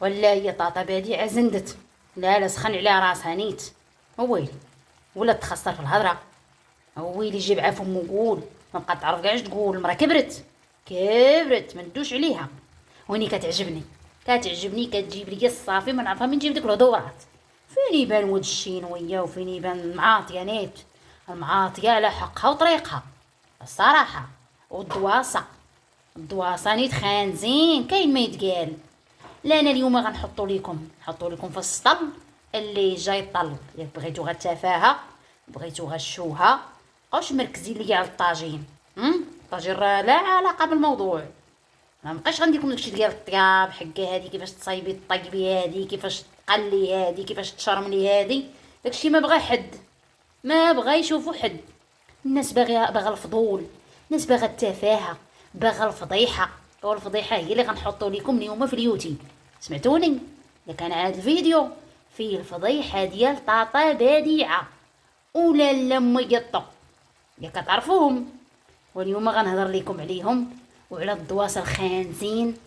ولا هي طاطا بديعة زندت؟ لا سخن عليها راسها نيت. ويلي، ولا تخسر في الهضره. ويلي جيب عفم وقول. ما بقات تعرف كاع اش تقول. المرا كبرت كبرت، ما ندوش عليها. ويني كتعجبني كتجيب لي الصافي. ما نعرفها من تجيب ديك الهضورات. فين يبان ولد الشينويه وفين يبان المعاطيه نيت. المعاطيه على حقها وطريقها الصراحه. والدواسه نيت خانزين كاين ما يتقال. لا انا اليوم نحطوا لكم في السطل اللي جاي طل. ياك بغيتو غير التفاهه، بغيتو غير الشوهه، مابقاوش مركزين ليا على الطاجين. الطاجين راه لا علاقه بالموضوع. ما بقاش غندير لكم داكشي ديال الطياب حكا هادي، كيفاش تصايبي طيبي هادي، كيفاش تقلي هادي، كيفاش تشرملي هادي. داكشي ما بغى حد، ما بغى يشوفوا حد. الناس باغا الفضول، الناس باغا التفاهه، باغا الفضيحه. والفضيحه هي اللي غنحطوا لكم اليوم في اليوتيوب. سمعتوني؟ اذا كان هذا الفيديو فيه الفضيحه ديال طاطا بديعه ولا لا ميطو، يا كتعرفوهم. واليوم غنهضر لكم عليهم وعلى الدواس الخانزين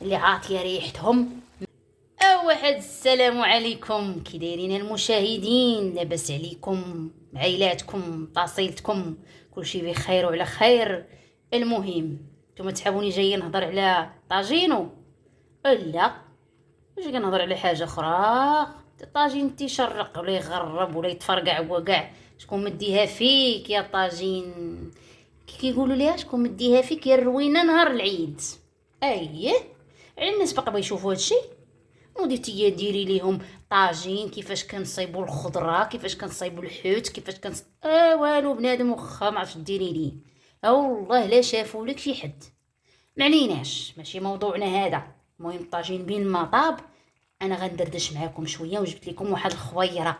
اللي عاطيه ريحتهم. واحد السلام عليكم، كي دايرين المشاهدين؟ لاباس عليكم؟ عائلاتكم، طاصيلتكم، كلشي بخير وعلى خير. المهم نتوما تحبوني جايه نهضر على طاجينو؟ لا، جاي نهضر على حاجه اخرى. الطاجين تيشرق ولا يغرب ولا يتفرقع وكاع. شكون مديها فيك يا طاجين؟ كيقولوا ليها شكون مديها فيك يا الروينه نهار العيد. اييه، الناس باقا يشوفوا هادشي. وديتي ديري ليهم طاجين كيفاش كنصايبوا الخضره، كيفاش كنصايبوا الحوت، كيفاش والو بنادم واخا ما عرفتش ديري ليه. والله لا شافوا لك شي حد. معنيناش ماشي موضوعنا هذا. المهم الطاجين بين ما طاب انا غندردش معاكم شويه وجبت لكم واحد الخويره.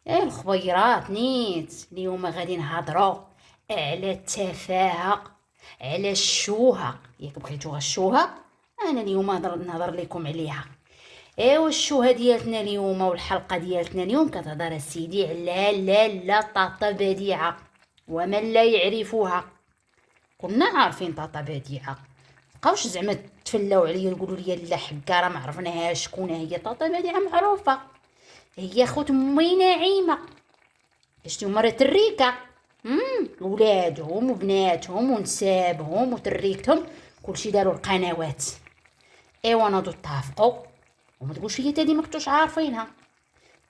الخبيرات نيت اليوم غادي نهضروا على التفاهه، على الشوهه. ياك بغيتو الشوهه، انا اليوم نهضر لكم عليها. الشوهه ديالتنا اليوم والحلقه ديالتنا اليوم كتهضر السيدي على لا طاطا بديعه ومن لا يعرفها. كنا عارفين طاطا بديعه، بقاوش زعما تفلاو عليا يقولوا لي لا حكا راه ما عرفناهاش شكون هي. طاطا بديعه معروفه، هي خوت امي نعيمه. شتو مرة تريكه. ولادهم وبناتهم ونسابهم وتريكتهم كلشي داروا القنوات. ايوا ناضو اتفقوا، وما تقولش لي تادي ما كنتوش عارفينها.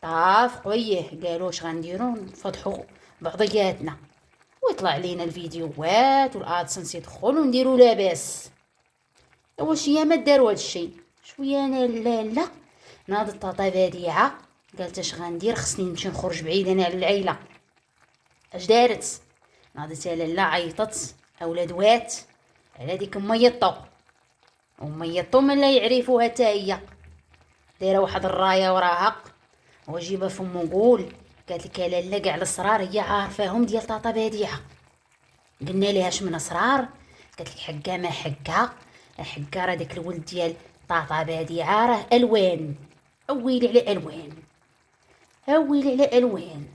اتفقوا قالوا اش غنديروا، نفضحوا بعضياتنا ويطلع لينا الفيديوهات والادسنس يدخل ونديروا لاباس. واش هي ما داروا هادشي شويه؟ انا لا ناضت طاطا بديعه قالت اش غندير، خصني نمشي نخرج بعيد انا على العيله. اش دارت؟ ناضت لاله عيطت اولاد على ديك ميطو. وميطو من لا يعرفوها حتى هي دايره واحد الرايه وراها وجيبها فمو قول. قالت لك لاله كاع الاسرار هي عارفاهم ديال طاطا بديعه. قلنا ليها اش من اسرار؟ قالت لك حكا ما حكا، حكا راه داك الولد ديال طاطا بديعه راه الوان. ويلي على الوان، ويلي على الوان.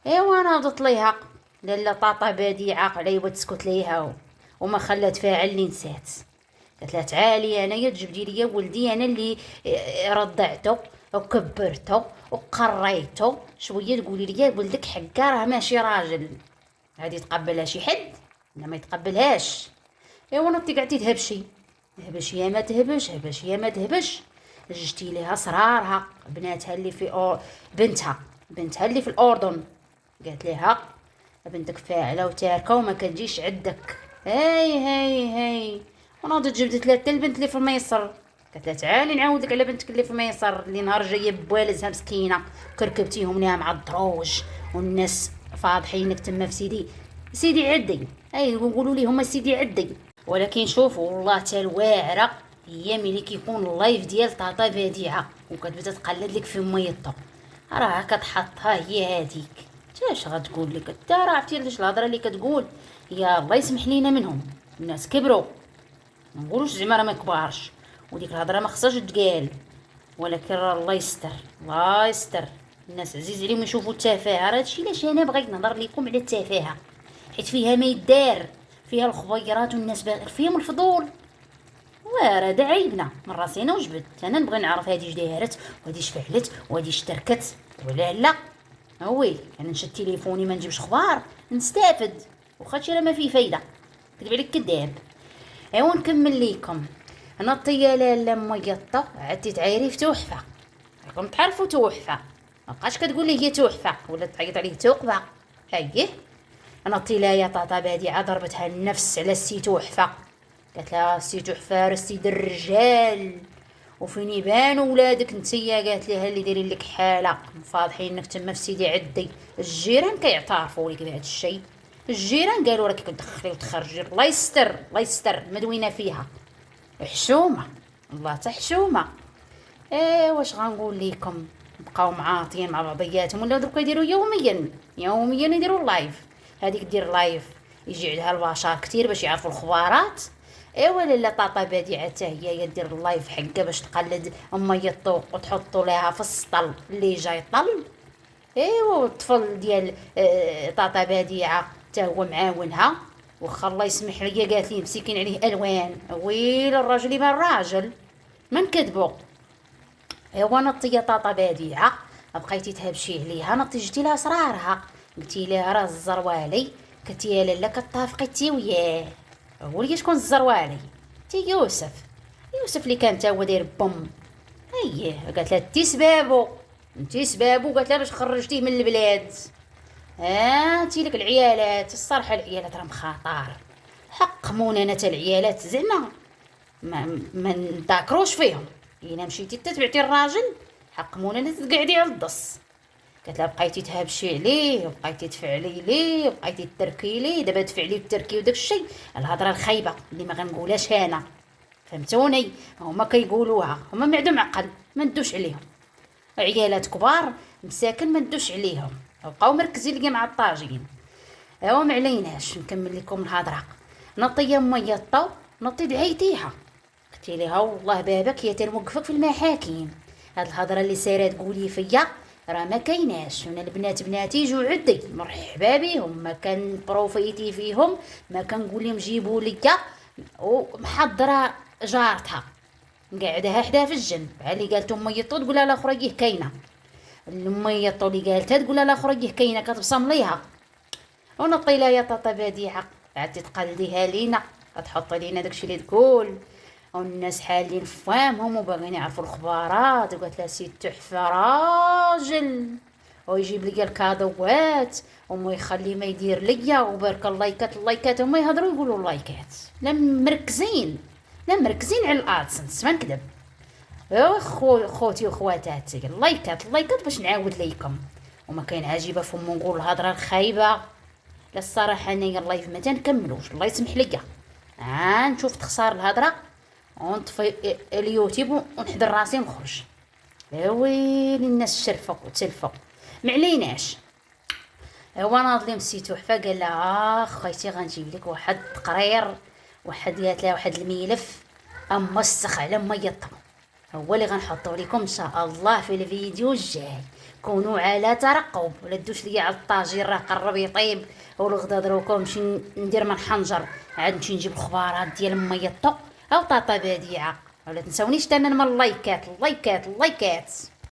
ايوا ناضت ليها لاله طاطا بديعه عليا تسكت ليها وما خلات فيها اللي نسات. قالت لها تعالي انايا تجبدي لي ولدي انا اللي رضعته وكبرته وقريته شويه، تقولي لي ولدك حكا راه ماشي راجل. هادي يتقبلها شي حد؟ لا ما يتقبلهاش. ايوا نطي قعدتي تهبشي يا ما تهبش، هبش يا ما تهبش. جبتي ليها صرارها بناتها اللي في بنتها اللي في الاردن. قالت لها بنتك فاعله وتاركه وما كتجيش عندك. هاي وناضت جبدت لها حتى البنت اللي في مصر. قالت لها تعالي نعاودك على بنتك اللي في مصر اللي نهار جايه بوالدها مسكينه كركبتيهم ليها مع الدروج والناس فاضحينك تما في سيدي عدي. يقولوا لي هما سيدي عدي. ولكن شوفوا والله تا الواعره هي ملي كيكون اللايف ديال طاطا بديعه وكتبدا تقلد لك في ميطو راه كتحطها هي هذيك. اش غتقول لك انت؟ راه عرفتي الهضره اللي كتقول يا الله يسمح لينا منهم. الناس كبروا، ما نقولوش زعما راه ما كبارش، وديك الهضره ما خصهاش تقال. ولكن راه الله يستر الله يستر. الناس عزيز عليهم يشوفوا التفاهه. راه هادشي علاش انا بغيت نهضر لكم على التفاهه، حيت فيها ما يدار، فيها الخبيرات والناس فيهم الفضول. وارد عيبنا من راسينا وجبد. انا نبغي نعرف هادي اش دارت وهادي اش فعلت وهادي اش تركت ولا لا. ويلي انا نشد تليفوني ما نجيبش اخبار نستافد، واخا راه ما فيه فايده، كذب عليك كذاب. ايوا نكمل ليكم. انا طيه لاله ميطه عدتي تعايري في تحفه، راكم تعرفوا تحفه، مابقاش كتقول لي هي تحفه ولا تعيط عليه تقبه. اييه انا طيله يا طاطا بادعه ضربتها النفس على السي تحفه، قالت لها السي تحفه راه السيد الرجال وفين يبانوا ولادك نتيا، قالت لها اللي دايرين لك حاله فاضحينك تما في سيدي عدي. الجيران كيعترفوا لك بهذا الشيء، الجيران قالوا راكي كتدخلي وتخرجي، الله يستر الله يستر مدوينه فيها حشومه، الله تا حشومه. واش غنقول لكم، بقاو معاطيين مع بعضياتهم ولا درك يديروا يوميا يديروا اللايف. هذيك دير لايف يجي عندها البشر كتير باش يعرفوا الخبارات. ايوا لاله طاطا بادعه حتى هي دير اللايف حقه باش تقلد امي الطوق وتحطوا لها في السطل اللي جاي طل. ايوا والطفل ديال طاطا بادعه حتى هو معاونها، واخا الله يسمح لي قالت لي مسكين عليه الوان، ويل الراجل يبان راجل ما نكذبوا. ايوا نطي طاطا بادعه بقيتي تهبشي عليها، نطي جبتي لها اسرارها، قلتي لها راه الزروالي، قلتي يا لاله كطافقي تي وياه. هو اللي شكون الزروالي؟ تي يوسف اللي كان تا هو داير بوم. اييه قالت لها انتي سبابو قالت لها باش خرجتيه من البلاد. انتي لك العيالات الصراحه العيالات راه مخاطر، حق مونانه العيالات زعما ما نذاكروش فيهم. الا مشيتي تتبعتي الراجل حق مونانه تقعدي على الدص. قالت لها بقيتي تهابشي عليه وبقيتي تفعلي ليه وبقيتي تركي ليه، دابا تفعلي وتركي وداك الشيء الهضره الخايبه اللي ما غنقولهاش انا، فهمتوني؟ هما كيقولوها، هما معدوم عقل ما ندوش عليهم، عيالات كبار مساكن ما ندوش عليهم، بقاو مركزين ليا مع الطاجين. ايوا ما عليناش نكمل لكم الهضره. نطي امي الطو نطي دعيتيها، قلتي لها والله بابك هي تنوقفك في المحاكم، هاد الهضره اللي سايره تقولي فيا راه ما كايناش، انا البنات بناتي يجوا عدي مرحبا بهم، ما كان بروفيتي فيهم، ما كنقول لهم جيبوا ليا، ومحضره جارتها قاعدها حداها في الجنب، علي قالت امي الطو تقول لها الاخرى يه كاينه، امي الطو اللي قالتها تقول لها الاخرى يه كاينه كتبصم ليها. ونطي لها يا طاطا بادعه عاد تقلديها لينا، تحطي لينا داكشي اللي تقول، والناس حالين فامهم وباغيين يعرفوا الخبارات. وقالت لها سي تحفه راجل ويجيب لي الكادوات وما يخلي ما يدير ليا، وبارك اللايكات هما يهضروا يقولوا اللايكات، لا مركزين على الادسنس ما نكذب. خوتي وخواتاتي اللايكات باش نعاود ليكم، وما كاين عاجبه فم نقول الهضره الخايبه. لا الصراحه انايا اللايف ما تنكملوش، الله يسمح ليا نشوف تخسر الهضره ونطفي اليوتيوب ونحضر راسي ونخرج. ويلي الناس شرفوا وتلفوا ما عليناش. هو ناض لي مسي تحفه قال لها خيتي غنجيب لك واحد التقرير، قالت لها واحد الملف امسخ على ميه الطبخ، هو اللي غنحطو لكم ان شاء الله في الفيديو الجاي. كونوا على ترقب ولا تدوش ليا على الطاجين راه قرب يطيب، والغدا دروكا نمشي ندير من حنجر عاد نمشي نجيب الخبارات ديال ميه الطق او طاطا بادعه. ولا تنساونيش تانا من اللايكات.